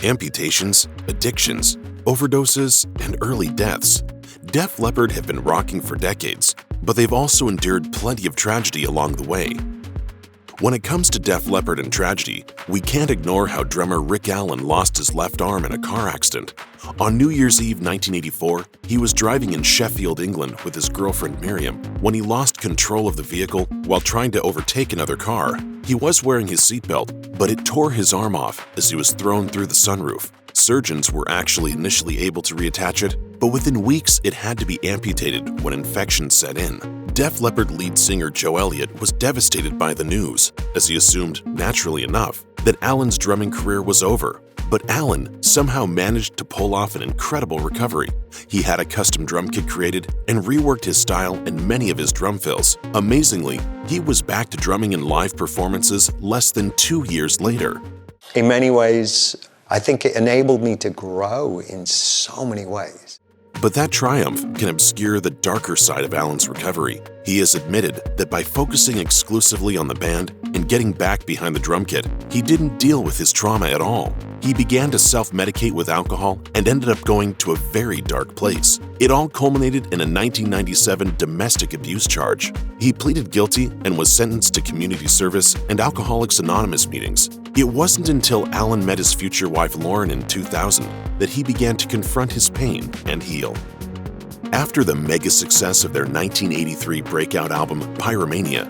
Amputations, addictions, overdoses, and early deaths. Def Leppard have been rocking for decades, but they've also endured plenty of tragedy along the way. When it comes to Def Leppard and tragedy, we can't ignore how drummer Rick Allen lost his left arm in a car accident. On New Year's Eve 1984, he was driving in Sheffield, England with his girlfriend Miriam when he lost control of the vehicle while trying to overtake another car. He was wearing his seatbelt, but it tore his arm off as he was thrown through the sunroof. Surgeons were actually initially able to reattach it, but within weeks it had to be amputated when infection set in. Def Leppard lead singer Joe Elliott was devastated by the news, as he assumed, naturally enough, that Allen's drumming career was over. But Allen somehow managed to pull off an incredible recovery. He had a custom drum kit created and reworked his style and many of his drum fills. Amazingly, he was back to drumming in live performances less than 2 years later. In many ways, I think it enabled me to grow in so many ways. But that triumph can obscure the darker side of Allen's recovery. He has admitted that by focusing exclusively on the band and getting back behind the drum kit, he didn't deal with his trauma at all. He began to self-medicate with alcohol and ended up going to a very dark place. It all culminated in a 1997 domestic abuse charge. He pleaded guilty and was sentenced to community service and Alcoholics Anonymous meetings. It wasn't until Allen met his future wife Lauren in 2000 that he began to confront his pain and heal. After the mega success of their 1983 breakout album Pyromania,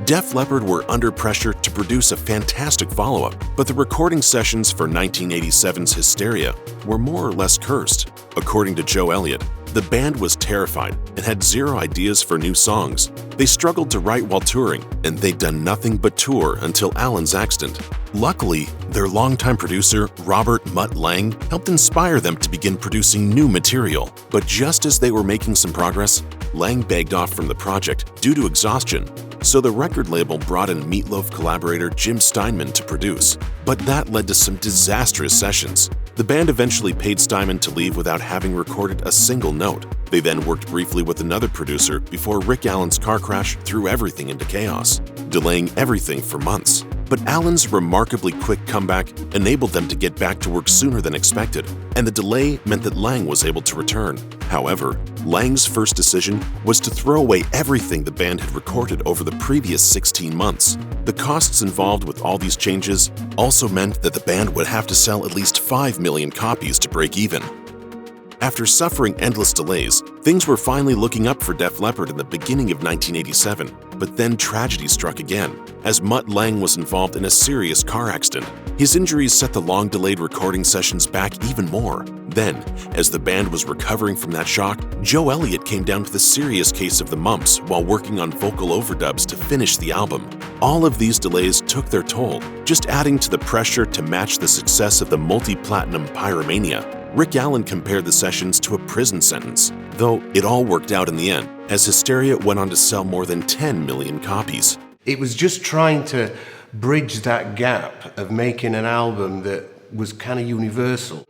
Def Leppard were under pressure to produce a fantastic follow-up, but the recording sessions for 1987's Hysteria were more or less cursed. According to Joe Elliott, the band was terrified and had zero ideas for new songs. They struggled to write while touring, and they'd done nothing but tour until Allen's accident. Luckily, their longtime producer, Robert "Mutt" Lang, helped inspire them to begin producing new material. But just as they were making some progress, Lang begged off from the project due to exhaustion. So the record label brought in Meatloaf collaborator Jim Steinman to produce. But that led to some disastrous sessions. The band eventually paid Steinman to leave without having recorded a single note. They then worked briefly with another producer before Rick Allen's car crash threw everything into chaos, delaying everything for months. But Allen's remarkably quick comeback enabled them to get back to work sooner than expected, and the delay meant that Lang was able to return. However, Lang's first decision was to throw away everything the band had recorded over the previous 16 months. The costs involved with all these changes also meant that the band would have to sell at least 5 million copies to break even. After suffering endless delays, things were finally looking up for Def Leppard in the beginning of 1987, but then tragedy struck again, as Mutt Lang was involved in a serious car accident. His injuries set the long-delayed recording sessions back even more. Then, as the band was recovering from that shock, Joe Elliott came down with a serious case of the mumps while working on vocal overdubs to finish the album. All of these delays took their toll, just adding to the pressure to match the success of the multi-platinum Pyromania. Rick Allen compared the sessions to a prison sentence, though it all worked out in the end, as Hysteria went on to sell more than 10 million copies. It was just trying to bridge that gap of making an album that was kind of universal.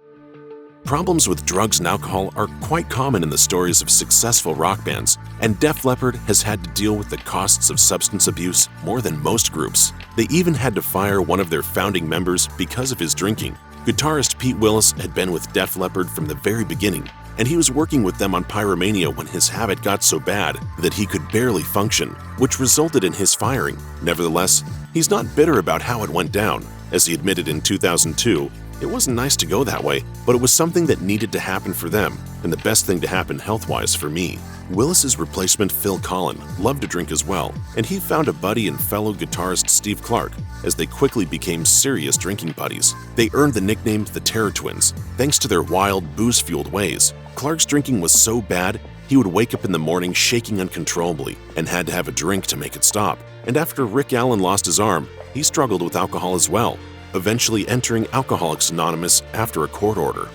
Problems with drugs and alcohol are quite common in the stories of successful rock bands, and Def Leppard has had to deal with the costs of substance abuse more than most groups. They even had to fire one of their founding members because of his drinking. Guitarist Pete Willis had been with Def Leppard from the very beginning, and he was working with them on Pyromania when his habit got so bad that he could barely function, which resulted in his firing. Nevertheless, he's not bitter about how it went down. As he admitted in 2002, it wasn't nice to go that way, but it was something that needed to happen for them, and the best thing to happen health-wise for me. Willis's replacement, Phil Collen, loved to drink as well, and he found a buddy and fellow guitarist Steve Clark, as they quickly became serious drinking buddies. They earned the nickname the Terror Twins, thanks to their wild, booze-fueled ways. Clark's drinking was so bad, he would wake up in the morning shaking uncontrollably and had to have a drink to make it stop. And after Rick Allen lost his arm, he struggled with alcohol as well, eventually entering Alcoholics Anonymous after a court order.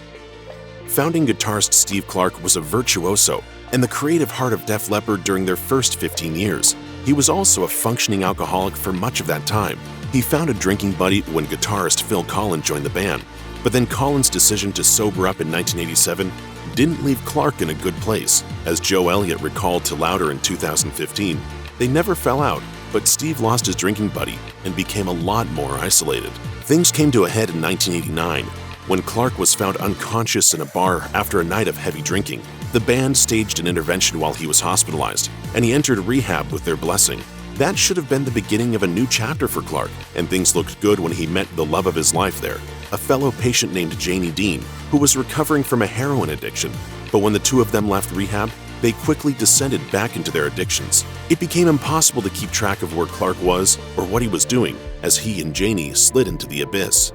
Founding guitarist Steve Clark was a virtuoso and the creative heart of Def Leppard during their first 15 years. He was also a functioning alcoholic for much of that time. He found a drinking buddy when guitarist Phil Collen joined the band, but then Collen's decision to sober up in 1987 didn't leave Clark in a good place. As Joe Elliott recalled to Louder in 2015, they never fell out, but Steve lost his drinking buddy and became a lot more isolated. Things came to a head in 1989 when Clark was found unconscious in a bar after a night of heavy drinking. The band staged an intervention while he was hospitalized, and he entered rehab with their blessing. That should have been the beginning of a new chapter for Clark, and things looked good when he met the love of his life there, a fellow patient named Janie Dean, who was recovering from a heroin addiction. But when the two of them left rehab, they quickly descended back into their addictions. It became impossible to keep track of where Clark was or what he was doing as he and Janie slid into the abyss.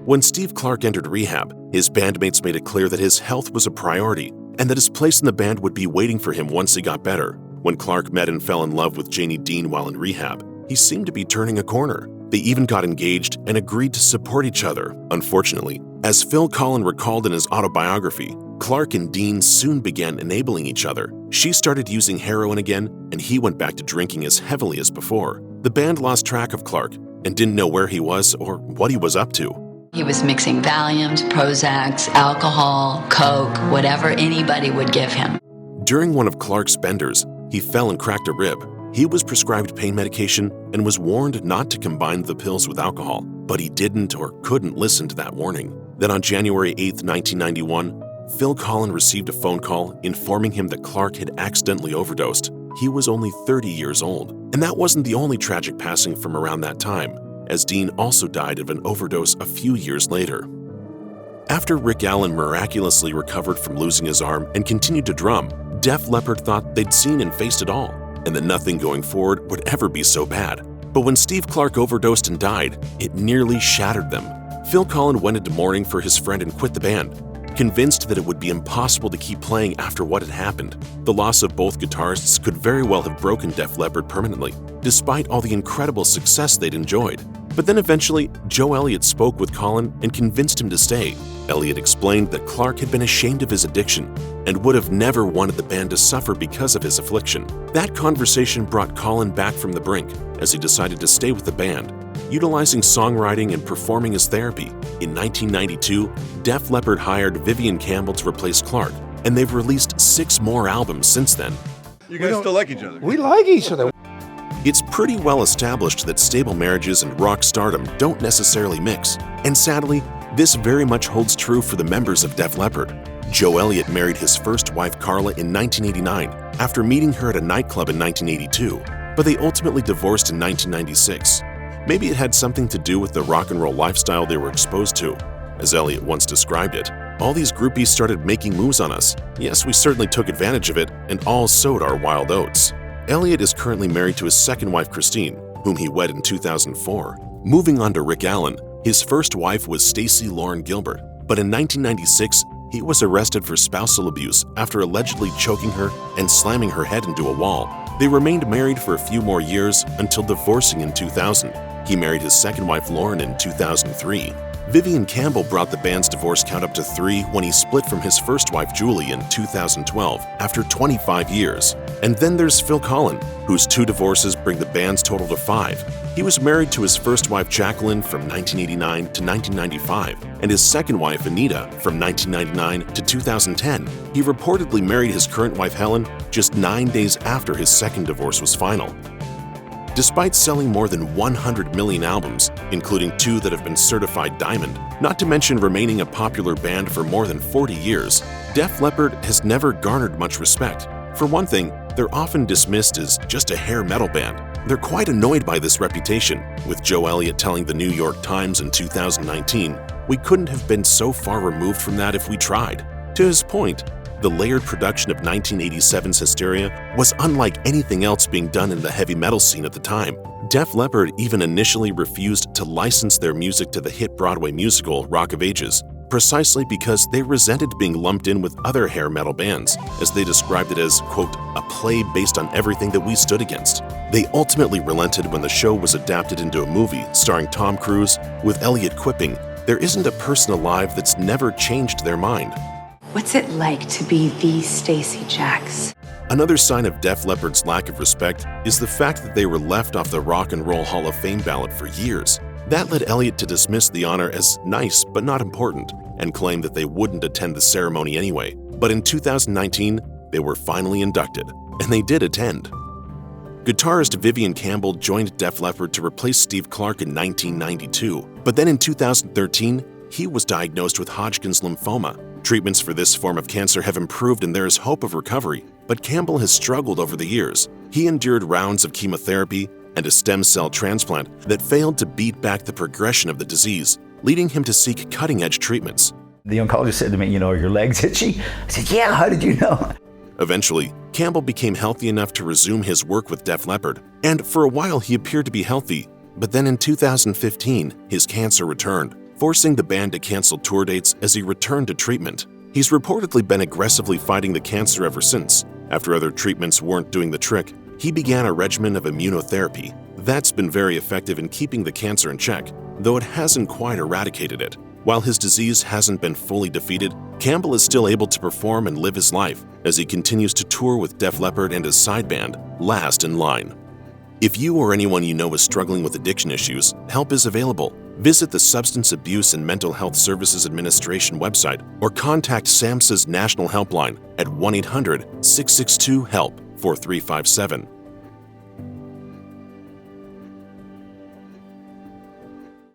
When Steve Clark entered rehab, his bandmates made it clear that his health was a priority and that his place in the band would be waiting for him once he got better. When Clark met and fell in love with Janie Dean while in rehab, he seemed to be turning a corner. They even got engaged and agreed to support each other. Unfortunately, as Phil Collen recalled in his autobiography, Clark and Dean soon began enabling each other. She started using heroin again, and he went back to drinking as heavily as before. The band lost track of Clark and didn't know where he was or what he was up to. He was mixing Valiums, Prozacs, alcohol, Coke, whatever anybody would give him. During one of Clark's benders, he fell and cracked a rib. He was prescribed pain medication and was warned not to combine the pills with alcohol, but he didn't or couldn't listen to that warning. Then on January 8, 1991, Phil Collen received a phone call informing him that Clark had accidentally overdosed. He was only 30 years old, and that wasn't the only tragic passing from around that time, as Dean also died of an overdose a few years later. After Rick Allen miraculously recovered from losing his arm and continued to drum, Def Leppard thought they'd seen and faced it all, and that nothing going forward would ever be so bad. But when Steve Clark overdosed and died, it nearly shattered them. Phil Collen went into mourning for his friend and quit the band, convinced that it would be impossible to keep playing after what had happened. The loss of both guitarists could very well have broken Def Leppard permanently, despite all the incredible success they'd enjoyed. But then eventually, Joe Elliott spoke with Collen and convinced him to stay. Elliott explained that Clark had been ashamed of his addiction and would have never wanted the band to suffer because of his affliction. That conversation brought Collen back from the brink as he decided to stay with the band, utilizing songwriting and performing as therapy. In 1992, Def Leppard hired Vivian Campbell to replace Clark, and they've released 6 more albums since then. You guys still like each other? We like each other. It's pretty well established that stable marriages and rock stardom don't necessarily mix, and sadly, this very much holds true for the members of Def Leppard. Joe Elliott married his first wife Carla in 1989 after meeting her at a nightclub in 1982, but they ultimately divorced in 1996. Maybe it had something to do with the rock and roll lifestyle they were exposed to. As Elliott once described it, all these groupies started making moves on us. Yes, we certainly took advantage of it and all sowed our wild oats. Elliott is currently married to his second wife Christine, whom he wed in 2004. Moving on to Rick Allen, his first wife was Stacy Lauren Gilbert, but in 1996, he was arrested for spousal abuse after allegedly choking her and slamming her head into a wall. They remained married for a few more years until divorcing in 2000. He married his second wife Lauren in 2003. Vivian Campbell brought the band's divorce count up to 3 when he split from his first wife Julie in 2012 after 25 years. And then there's Phil Collen, whose 2 divorces bring the band's total to 5. He was married to his first wife Jacqueline from 1989 to 1995 and his second wife Anita from 1999 to 2010. He reportedly married his current wife Helen just 9 days after his second divorce was final. Despite selling more than 100 million albums, including 2 that have been certified diamond, not to mention remaining a popular band for more than 40 years, Def Leppard has never garnered much respect. For one thing, they're often dismissed as just a hair metal band. They're quite annoyed by this reputation, with Joe Elliott telling the New York Times in 2019, "We couldn't have been so far removed from that if we tried." To his point, the layered production of 1987's Hysteria was unlike anything else being done in the heavy metal scene at the time. Def Leppard even initially refused to license their music to the hit Broadway musical Rock of Ages, precisely because they resented being lumped in with other hair metal bands, as they described it as, quote, "a play based on everything that we stood against." They ultimately relented when the show was adapted into a movie starring Tom Cruise, with Elliott quipping, "There isn't a person alive that's never changed their mind." What's it like to be the Stacey Jacks? Another sign of Def Leppard's lack of respect is the fact that they were left off the Rock and Roll Hall of Fame ballot for years. That led Elliott to dismiss the honor as nice but not important and claim that they wouldn't attend the ceremony anyway. But in 2019, they were finally inducted, and they did attend. Guitarist Vivian Campbell joined Def Leppard to replace Steve Clark in 1992, but then in 2013, he was diagnosed with Hodgkin's lymphoma. Treatments for this form of cancer have improved and there is hope of recovery, but Campbell has struggled over the years. He endured rounds of chemotherapy and a stem cell transplant that failed to beat back the progression of the disease, leading him to seek cutting-edge treatments. The oncologist said to me, "Are your legs itchy?" I said, "Yeah, how did you know?" Eventually, Campbell became healthy enough to resume his work with Def Leppard, and for a while he appeared to be healthy. But then in 2015, his cancer returned, forcing the band to cancel tour dates as he returned to treatment. He's reportedly been aggressively fighting the cancer ever since. After other treatments weren't doing the trick, he began a regimen of immunotherapy. That's been very effective in keeping the cancer in check, though it hasn't quite eradicated it. While his disease hasn't been fully defeated, Campbell is still able to perform and live his life as he continues to tour with Def Leppard and his side band, Last in Line. If you or anyone you know is struggling with addiction issues, help is available. Visit the Substance Abuse and Mental Health Services Administration website or contact SAMHSA's National Helpline at 1-800-662-HELP 4357.